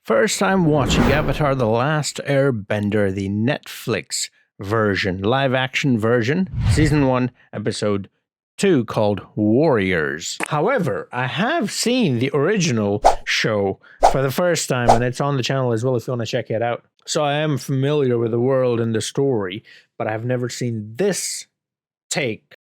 First time watching Avatar The Last Airbender, the Netflix version, live action version, season 1, episode 2, called Warriors. However, I have seen the original show for the first time, and it's on the channel as well if you want to check it out. So I am familiar with the world and the story, but I've never seen this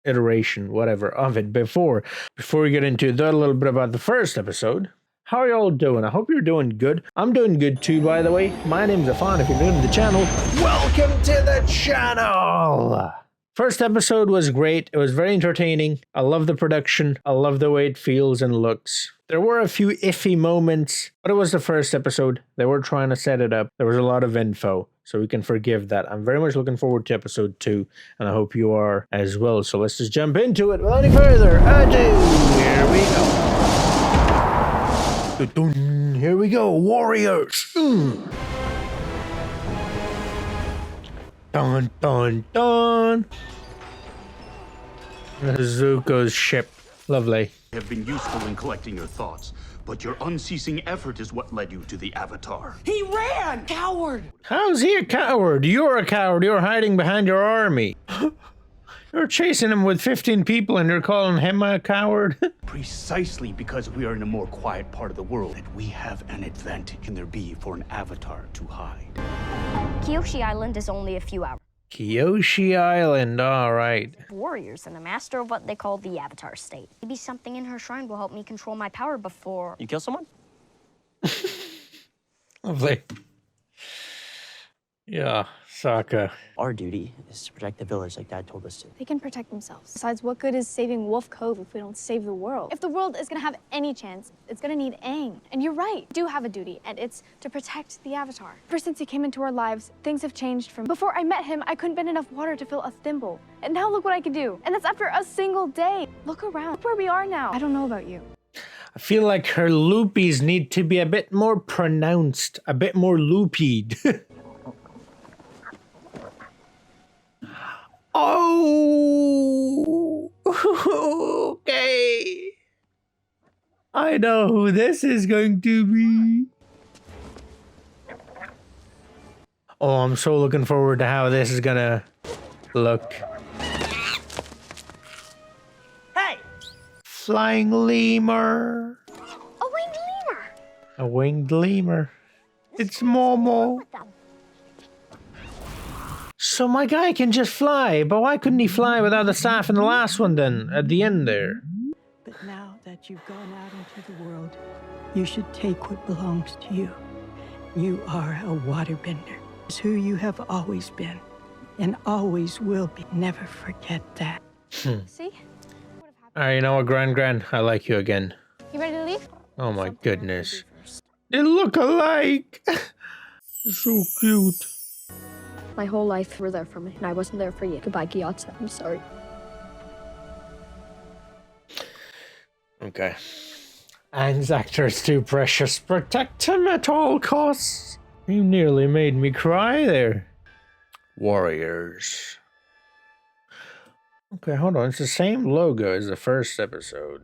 iteration, whatever, of it before. Before we get into that, a little bit about the first episode. How are y'all doing? I hope you're doing good. I'm doing good too, by the way. My name's Affan. If you're new to the channel, welcome to the channel! First episode was great. It was very entertaining. I love the production. I love the way it feels and looks. There were a few iffy moments, but it was the first episode. They were trying to set it up. There was a lot of info, so we can forgive that. I'm very much looking forward to episode 2, and I hope you are as well. So let's just jump into it without any further ado. Here we go. Here we go, Warriors. Dun dun dun. Zuko's ship. Lovely. Have been useful in collecting your thoughts, but your unceasing effort is what led you to the Avatar. He ran! Coward! How's he a coward? You're a coward. You're hiding behind your army. You're chasing him with 15 people and you're calling him a coward? Precisely because we are in a more quiet part of the world that we have an advantage. Can there be for an Avatar to hide? Kyoshi Island is only a few hours. Kyoshi Island, alright. Warriors and a master of what they call the Avatar state. Maybe something in her shrine will help me control my power before... You kill someone? Lovely. Yeah, Sokka. Our duty is to protect the village like Dad told us to. They can protect themselves. Besides, what good is saving Wolf Cove if we don't save the world? If the world is gonna have any chance, it's gonna need Aang. And you're right, we do have a duty, and it's to protect the Avatar. Ever since he came into our lives, things have changed from... Before I met him, I couldn't bend enough water to fill a thimble. And now look what I can do. And that's after a single day. Look around, look where we are now. I don't know about you. I feel like her loopies need to be a bit more pronounced, a bit more loopied. Oh, okay. I know who this is going to be. Oh, I'm so looking forward to how this is gonna look. Hey! Flying lemur. A winged lemur! A winged lemur. It's Momo. So my guy can just fly, but why couldn't he fly without the staff in the last one then, at the end there? But now that you've gone out into the world, you should take what belongs to you. You are a waterbender. It's who you have always been, and always will be. Never forget that. See? Alright, you know what, Gran, I like you again. You ready to leave? Oh my goodness. They look alike! So cute. My whole life you were there for me, and I wasn't there for you. Goodbye, Gyatso. I'm sorry. Okay. Aang's actor is too precious. Protect him at all costs. You nearly made me cry there. Warriors. Okay, hold on. It's the same logo as the first episode.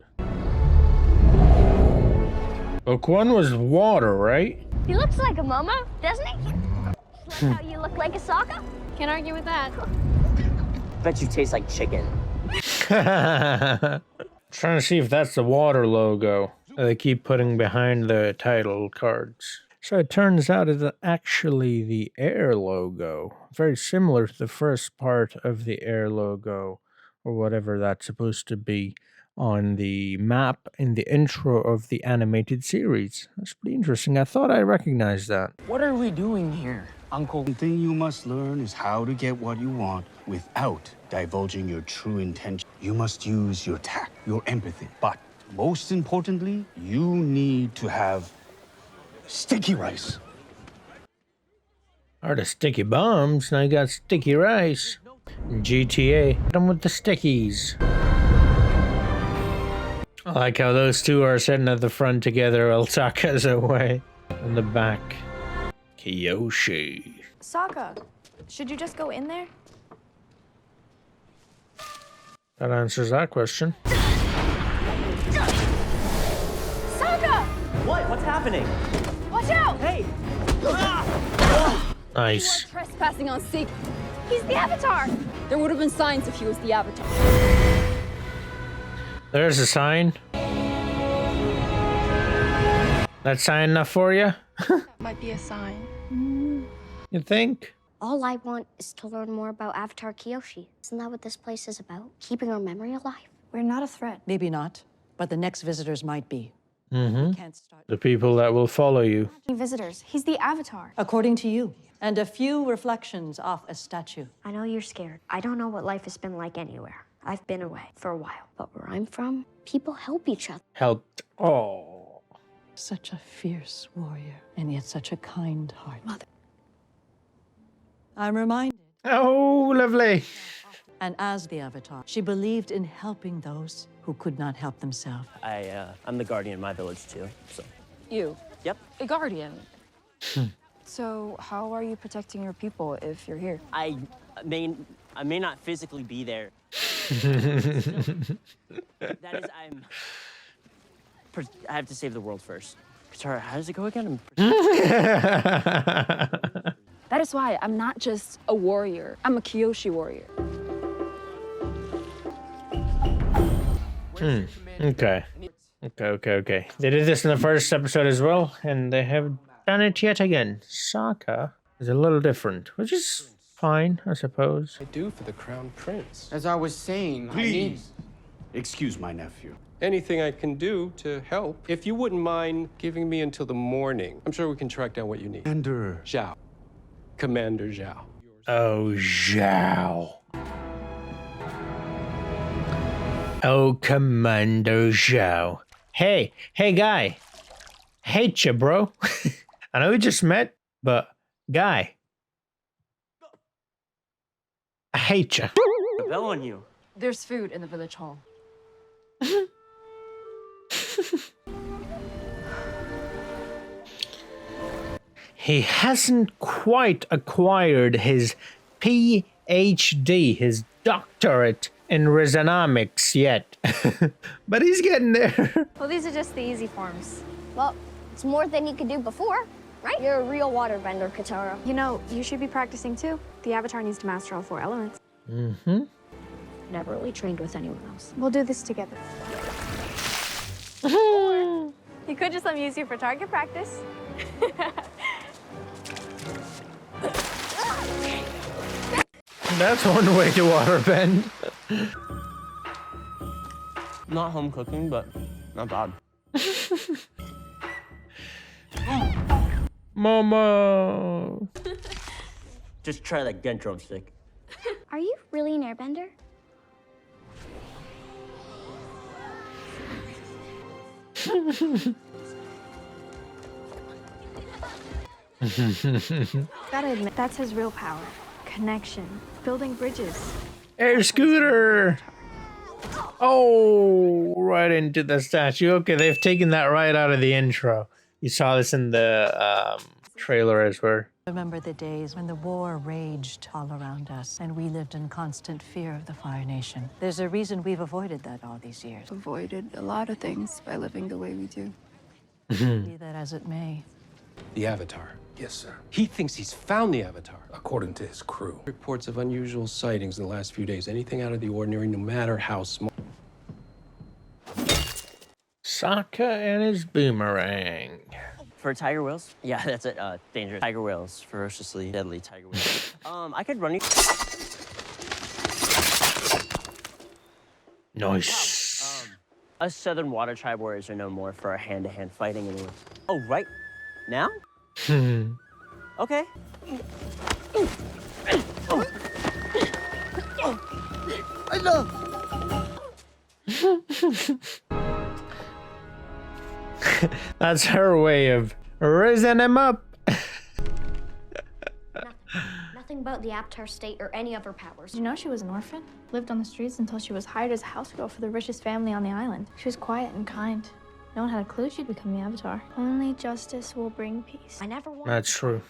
Book 1 was water, right? He looks like a Momo, doesn't he? Like how you look like a Sokka? Can't argue with that. Bet you taste like chicken. Trying to see if that's the water logo that they keep putting behind the title cards. So it turns out it's actually the air logo. Very similar to the first part of the air logo, or whatever that's supposed to be, on the map in the intro of the animated series. That's pretty interesting. I thought I recognized that. What are we doing here, Uncle? The thing you must learn is how to get what you want without divulging your true intention. You must use your tact, your empathy. But most importantly, you need to have sticky rice. Are the sticky bombs? Now you got sticky rice. GTA. Hit them with the stickies. I like how those two are sitting at the front together while Sokka's away. In the back. Kyoshi. Sokka, should you just go in there? That answers that question. Sokka! What? What's happening? Watch out! Hey, Nice. Trespassing on sacred. He's the Avatar! There would have been signs if he was the Avatar. There's a sign. That sign enough for you? Might be a sign. You think? All I want is to learn more about Avatar Kyoshi. Isn't that what this place is about? Keeping our memory alive? We're not a threat. Maybe not, but the next visitors might be. Mm-hmm. We can't start. The people that will follow you. Visitors. He's the Avatar. According to you, and a few reflections off a statue. I know you're scared. I don't know what life has been like anywhere. I've been away for a while. But where I'm from, people help each other. Helped. Oh. Such a fierce warrior, and yet such a kind heart. Mother. I'm reminded. Oh, lovely. And as the Avatar, she believed in helping those who could not help themselves. I'm the guardian in my village too, so. You? Yep. A guardian? So how are you protecting your people if you're here? I may not physically be there. That is, I have to save the world first. Sorry, how does it go again? That is why I'm not just a warrior. I'm a Kyoshi warrior. Okay. Okay. They did this in the first episode as well, and they have done it yet again. Sokka is a little different, which is fine, I suppose. I do for the crown prince. As I was saying, please excuse my nephew. Anything I can do to help. If you wouldn't mind giving me until the morning, I'm sure we can track down what you need. Commander Zhao. Commander Zhao. Oh, Zhao. Oh, Commander Zhao. Hey, guy. Hate you, bro. I know we just met, but guy. I hate you. The bell on you. There's food in the village hall. He hasn't quite acquired his PhD, his doctorate in Resonomics yet. But he's getting there. Well, these are just the easy forms. Well, it's more than he could do before, right? You're a real waterbender, Katara. You know, you should be practicing too. The Avatar needs to master all 4 elements. Mm-hmm. Never really trained with anyone else. We'll do this together. You could just let me use you for target practice. That's one way to waterbend. Not home cooking, but not bad. Momo. Just try that gun drumstick. Are you really an airbender? Gotta admit, that's his real power. Connection. Building bridges. Air scooter. Oh, right into the statue. Okay, they've taken that right out of the intro. You saw this in the trailer as well. Remember the days when the war raged all around us and we lived in constant fear of the Fire Nation. There's a reason we've avoided that all these years. Avoided a lot of things by living the way we do. Be that as it may. The Avatar. Yes, sir. He thinks he's found the Avatar. According to his crew. Reports of unusual sightings in the last few days. Anything out of the ordinary, no matter how small. Sokka and his boomerang. For tiger whales? Yeah, that's it. Dangerous. Tiger whales. Ferociously deadly tiger whales. I could run you. Nice. Us southern water tribe warriors are known more for our hand-to-hand fighting in the woods. Oh, right now? Okay. That's her way of raising him up. Nothing about the Avatar state or any of her powers. Did you know she was an orphan? Lived on the streets until she was hired as a house girl for the richest family on the island. She was quiet and kind. No one had a clue she'd become the Avatar. Only justice will bring peace. I never wanted. That's true.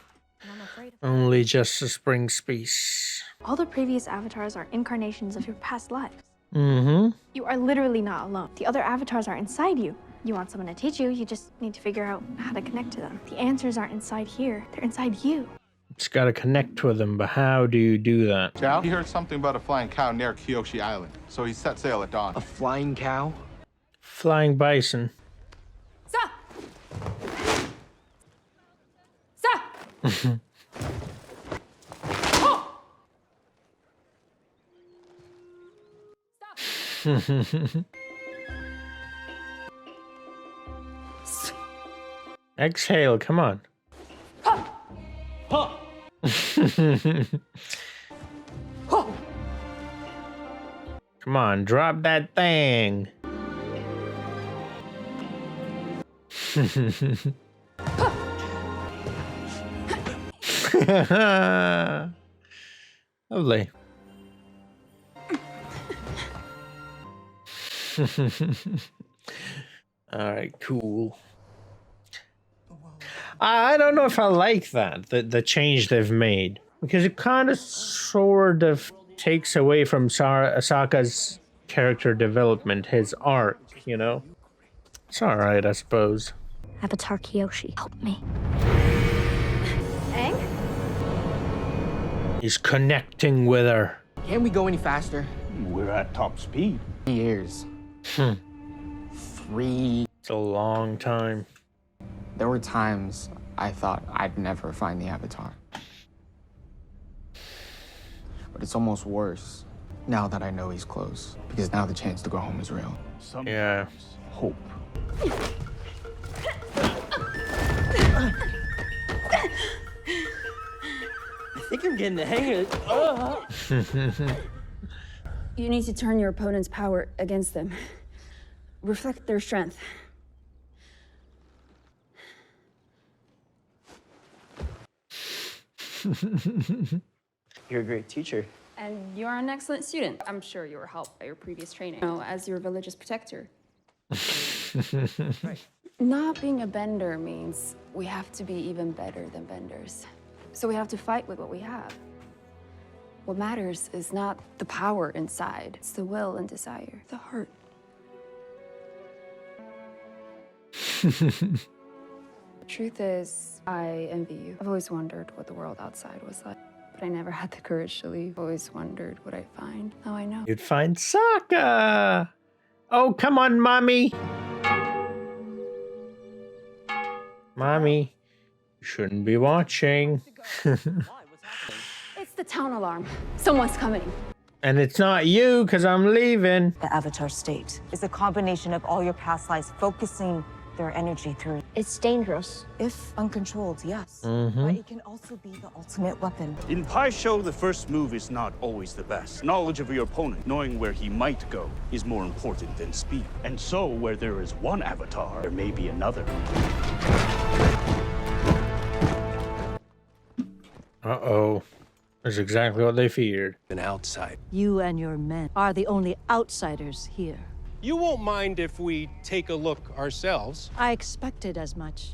And I'm afraid of Only justice brings peace. All the previous avatars are incarnations of your past lives. Mm-hmm. You are literally not alone. The other avatars are inside you. You want someone to teach you, you just need to figure out how to connect to them. The answers aren't inside here, they're inside you. It's got to connect with them, but how do you do that? Chow? He heard something about a flying cow near Kyoshi Island, so he set sail at dawn. A flying cow? Flying bison. Stop! Stop! Exhale, come on. Come on, drop that thing. Lovely. All right, cool. I don't know if I like that, the change they've made, because it kind of sort of takes away from Asaka's character development, his arc, you know? It's all right, I suppose. Avatar Kyoshi, help me. Aang? He's connecting with her. Can't we go any faster? We're at top speed. 3 years. 3. It's a long time. There were times I thought I'd never find the Avatar. But it's almost worse now that I know he's close, because now the chance to go home is real. Yeah. Hope. I think I'm getting the hang of it. You need to turn your opponent's power against them. Reflect their strength. You're a great teacher. And you are an excellent student. I'm sure you were helped by your previous training. As your religious protector. Right. Not being a bender means we have to be even better than benders. So we have to fight with what we have. What matters is not the power inside, it's the will and desire, the heart. The truth is, I envy you. I've always wondered what the world outside was like, but I never had the courage to leave. Always wondered what I'd find. Now I know. You'd find Sokka. Oh, come on, Mommy. Mommy, you shouldn't be watching. It's the town alarm. Someone's coming. And it's not you, because I'm leaving. The Avatar state is a combination of all your past lives focusing their energy through. It's dangerous. If uncontrolled, yes. Mm-hmm. But it can also be the ultimate weapon. In Pai Show, the first move is not always the best. Knowledge of your opponent, knowing where he might go, is more important than speed. And so, where there is one avatar, there may be another. Uh-oh. That's exactly what they feared. An outside. You and your men are the only outsiders here. You won't mind if we take a look ourselves. I expected as much.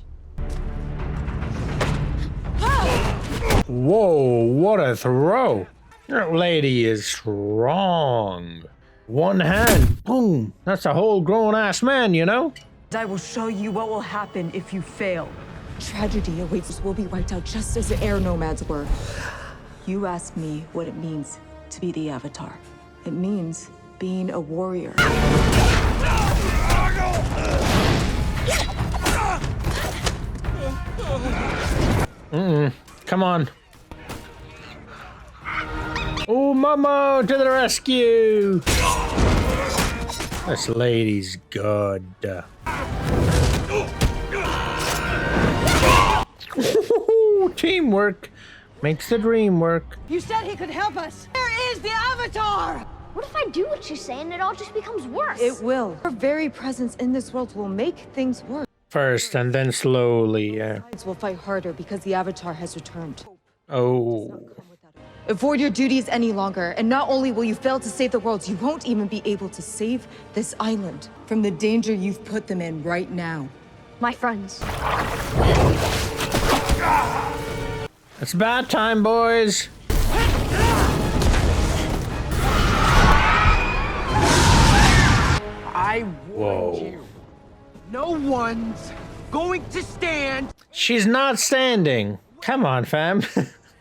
Whoa, what a throw. That lady is strong. One hand, boom. That's a whole grown-ass man, you know? I will show you what will happen if you fail. Tragedy awaits us. We'll be wiped out just as the air nomads were. You ask me what it means to be the Avatar. It means being a warrior. Come on. Oh, Momo to the rescue. This lady's good. Teamwork makes the dream work. You said he could help us. There is the Avatar! What if I do what you say and it all just becomes worse? It will. Your very presence in this world will make things worse. First and then slowly, yeah. We'll fight harder because the Avatar has returned. Oh. Avoid your duties any longer, and not only will you fail to save the world, you won't even be able to save this island from the danger you've put them in right now. My friends. It's bath time, boys. I warned Whoa. you. No one's going to stand. She's not standing. Come on, fam.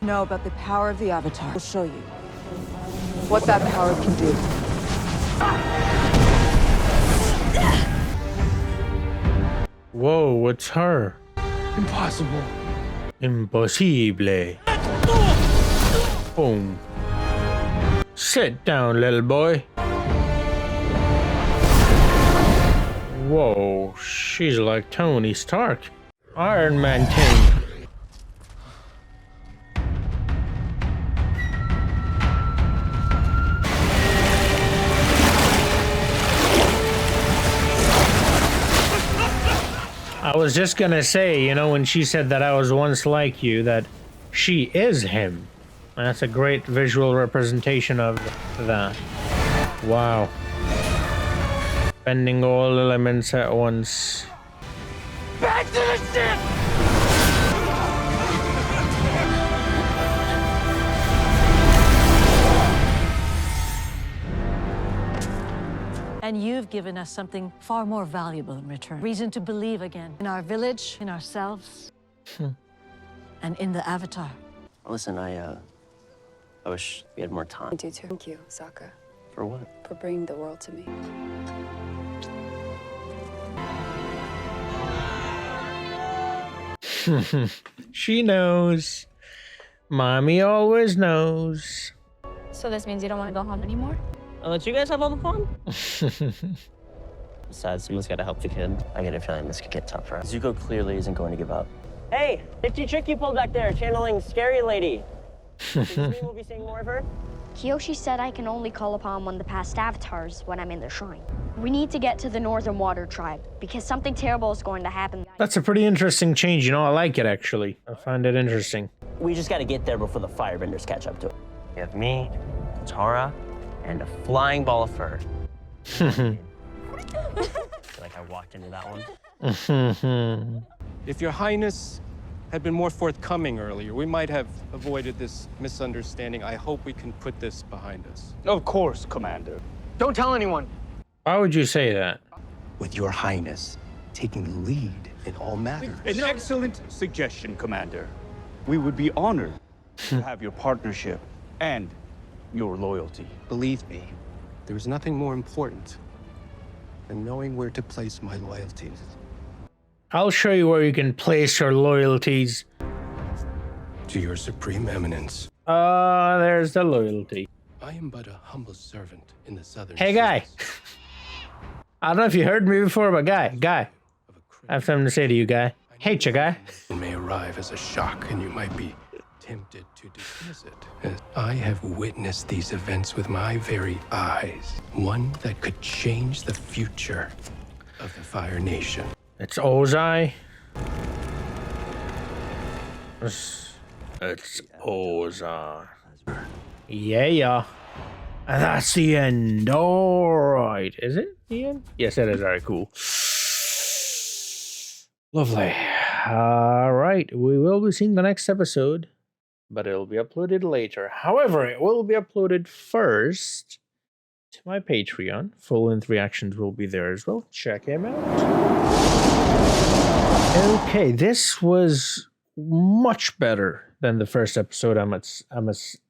Know about the power of the Avatar. I'll show you what that power can do. Whoa, it's her. Impossible. Impossible. Boom. Sit down, little boy. Whoa, she's like Tony Stark. Iron Man King. I was just gonna say, you know, when she said that I was once like you, that she is him. And that's a great visual representation of that. Wow. Bending all elements at once. Back to the ship! And you've given us something far more valuable in return. Reason to believe again. In our village, in ourselves, and in the Avatar. Listen, I wish we had more time. I do too. Thank you, Sokka. For what? For bringing the world to me. She knows. Mommy always knows. So this means you don't want to go home anymore? I'll let you guys have all the fun. Besides, someone's got to help the kid. I get a feeling this could get tougher. Zuko clearly isn't going to give up. Hey, nifty trick you pulled back there, channeling Scary Lady. Does this mean we'll be seeing more of her? Kyoshi said I can only call upon one of the past avatars when I'm in the shrine. We need to get to the Northern Water Tribe because something terrible is going to happen. That's a pretty interesting change, you know, I like it actually. I find it interesting. We just got to get there before the firebenders catch up to it. We have me, Tara, and a flying ball of fur. I feel like I walked into that one. If your highness had been more forthcoming earlier, we might have avoided this misunderstanding. I hope we can put this behind us. Of course, Commander. Don't tell anyone. Why would you say that? With your highness taking the lead in all matters. An excellent suggestion, Commander. We would be honored to have your partnership and your loyalty. Believe me, there is nothing more important than knowing where to place my loyalties. I'll show you where you can place your loyalties. To your supreme eminence. There's the loyalty. I am but a humble servant in the southern Hey, guy. I don't know if you heard me before, but guy. I have something to say to you, guy. Hate you, guy. It may arrive as a shock, and you might be tempted to dismiss it. As I have witnessed these events with my very eyes. One that could change the future of the Fire Nation. It's Ozai. It's Ozai. Yeah. And that's the end. Alright. Is it the end? Yes, it is. Alright, cool. Lovely. Alright. We will be seeing the next episode, but it'll be uploaded later. However, it will be uploaded first to my Patreon. Full-length reactions will be there as well. Check him out. Okay, this was much better than the first episode, I must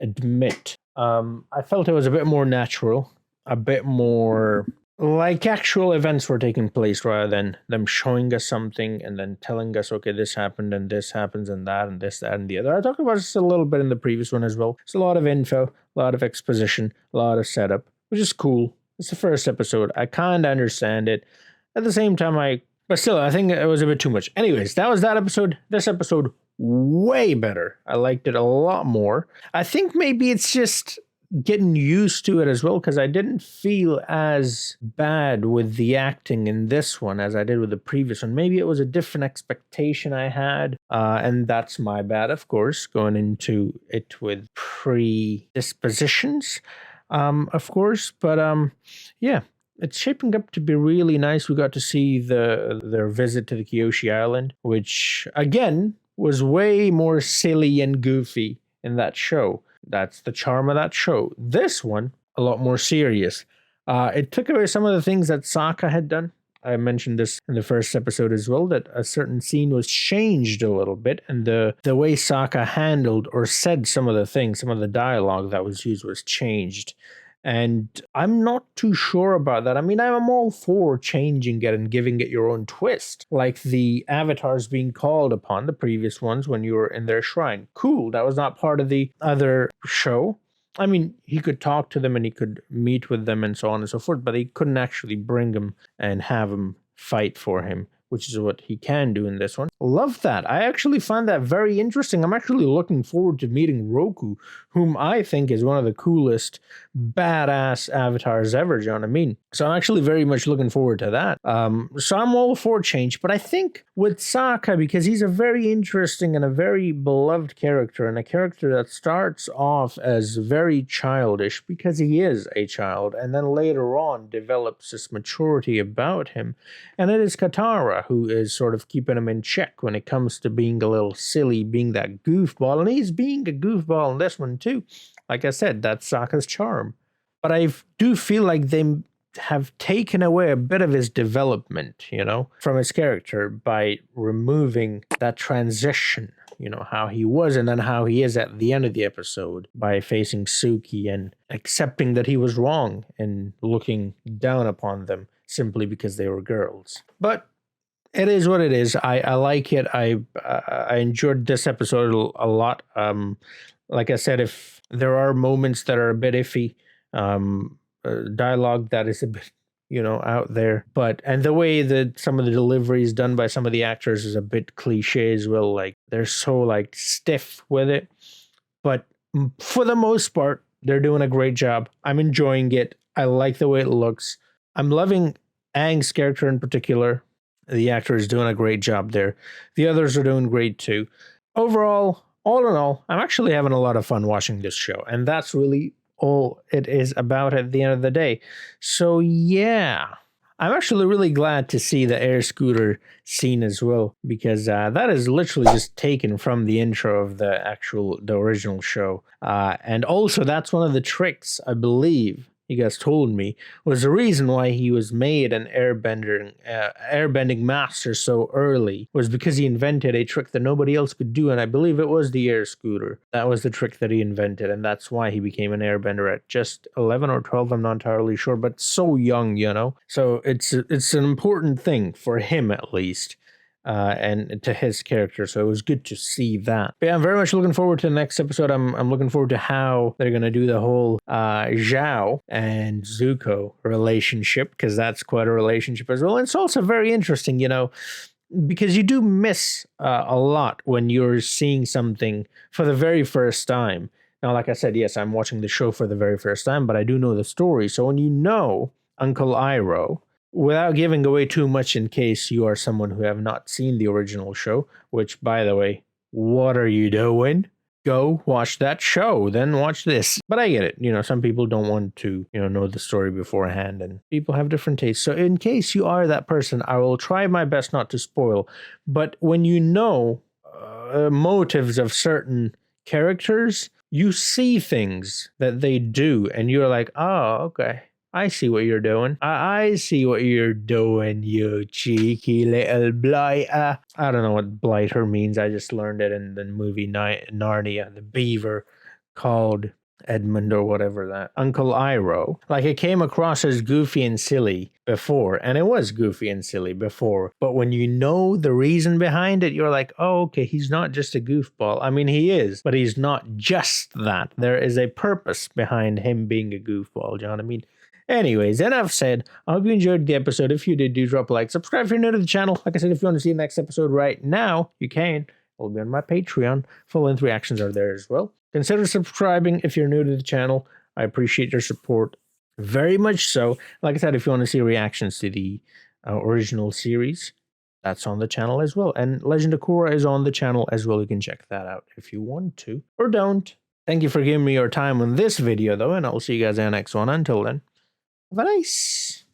admit. I felt it was a bit more natural, a bit more like actual events were taking place rather than them showing us something and then telling us, okay, this happened and this happens and that and this, that, and the other. I talked about this a little bit in the previous one as well. It's a lot of info, a lot of exposition, a lot of setup, which is cool. It's the first episode. I kind of understand it. At the same time, but still, I think it was a bit too much. Anyways, that was that episode. This episode, way better. I liked it a lot more. I think maybe it's just getting used to it as well, because I didn't feel as bad with the acting in this one as I did with the previous one. Maybe it was a different expectation I had, and that's my bad, of course, going into it with predispositions, of course. But yeah. It's shaping up to be really nice. We got to see their visit to the Kyoshi Island, which, again, was way more silly and goofy in that show. That's the charm of that show. This one, a lot more serious. It took away some of the things that Sokka had done. I mentioned this in the first episode as well, that a certain scene was changed a little bit, and the way Sokka handled or said some of the things, some of the dialogue that was used was changed. And I'm not too sure about that. I mean, I'm all for changing it and giving it your own twist. Like the avatars being called upon, the previous ones, when you were in their shrine. Cool, that was not part of the other show. I mean, he could talk to them and he could meet with them and so on and so forth, but he couldn't actually bring them and have them fight for him, which is what he can do in this one. Love that. I actually find that very interesting. I'm actually looking forward to meeting Roku, whom I think is one of the coolest badass avatars ever, you know what I mean? So I'm actually very much looking forward to that. So I'm all for change, but I think with Sokka, because he's a very interesting and a very beloved character, and a character that starts off as very childish because he is a child, and then later on develops this maturity about him, and it is Katara who is sort of keeping him in check when it comes to being a little silly, being that goofball, and he's being a goofball in this one too. Like I said, that's Sokka's charm. But I do feel like they have taken away a bit of his development, you know, from his character by removing that transition, you know, how he was and then how he is at the end of the episode, by facing Suki and accepting that he was wrong and looking down upon them simply because they were girls. But it is what it is. I like it. I enjoyed this episode a lot. Like I said, if there are moments that are a bit iffy, dialogue that is a bit, you know, out there, and the way that some of the delivery is done by some of the actors is a bit cliche as well. Like they're so like stiff with it, but for the most part, they're doing a great job. I'm enjoying it. I like the way it looks. I'm loving Aang's character in particular. The actor is doing a great job there. The others are doing great too. Overall, all in all, I'm actually having a lot of fun watching this show, and that's really all it is about at the end of the day. So yeah, I'm actually really glad to see the air scooter scene as well, because that is literally just taken from the intro of the original show. And also that's one of the tricks, I believe, you guys told me, was the reason why he was made an airbending master so early, was because he invented a trick that nobody else could do, and I believe it was the air scooter. That was the trick that he invented, and that's why he became an airbender at just 11 or 12, I'm not entirely sure, but so young, you know? So it's an important thing for him, at least. And to his character, so it was good to see that. But yeah, I'm very much looking forward to the next episode. I'm looking forward to how they're gonna do the whole Zhao and Zuko relationship, because that's quite a relationship as well. And it's also very interesting, you know, because you do miss a lot when you're seeing something for the very first time. Now, like I said, yes, I'm watching the show for the very first time, but I do know the story. So when you know Uncle Iroh, without giving away too much in case you are someone who have not seen the original show, which, by the way, what are you doing? Go watch that show, then watch this. But I get it. You know, some people don't want to, you know the story beforehand, and people have different tastes. So in case you are that person, I will try my best not to spoil. But when you know motives of certain characters, you see things that they do, and you're like, oh, okay. I see what you're doing. I see what you're doing, you cheeky little blighter. I don't know what blighter means. I just learned it in the movie Narnia. The beaver called Edmund or whatever that. Uncle Iroh. Like, it came across as goofy and silly before, and it was goofy and silly before. But when you know the reason behind it, you're like, oh, okay, he's not just a goofball. I mean, he is, but he's not just that. There is a purpose behind him being a goofball, do you know what I mean? Anyways, enough said. I hope you enjoyed the episode. If you did, do drop a like. Subscribe if you're new to the channel. Like I said, if you want to see the next episode right now, you can. It'll be on my Patreon. Full-length reactions are there as well. Consider subscribing if you're new to the channel. I appreciate your support very much so. Like I said, if you want to see reactions to the original series, that's on the channel as well. And Legend of Korra is on the channel as well. You can check that out if you want to, or don't. Thank you for giving me your time on this video, though, and I'll see you guys in the next one. Until then, have a nice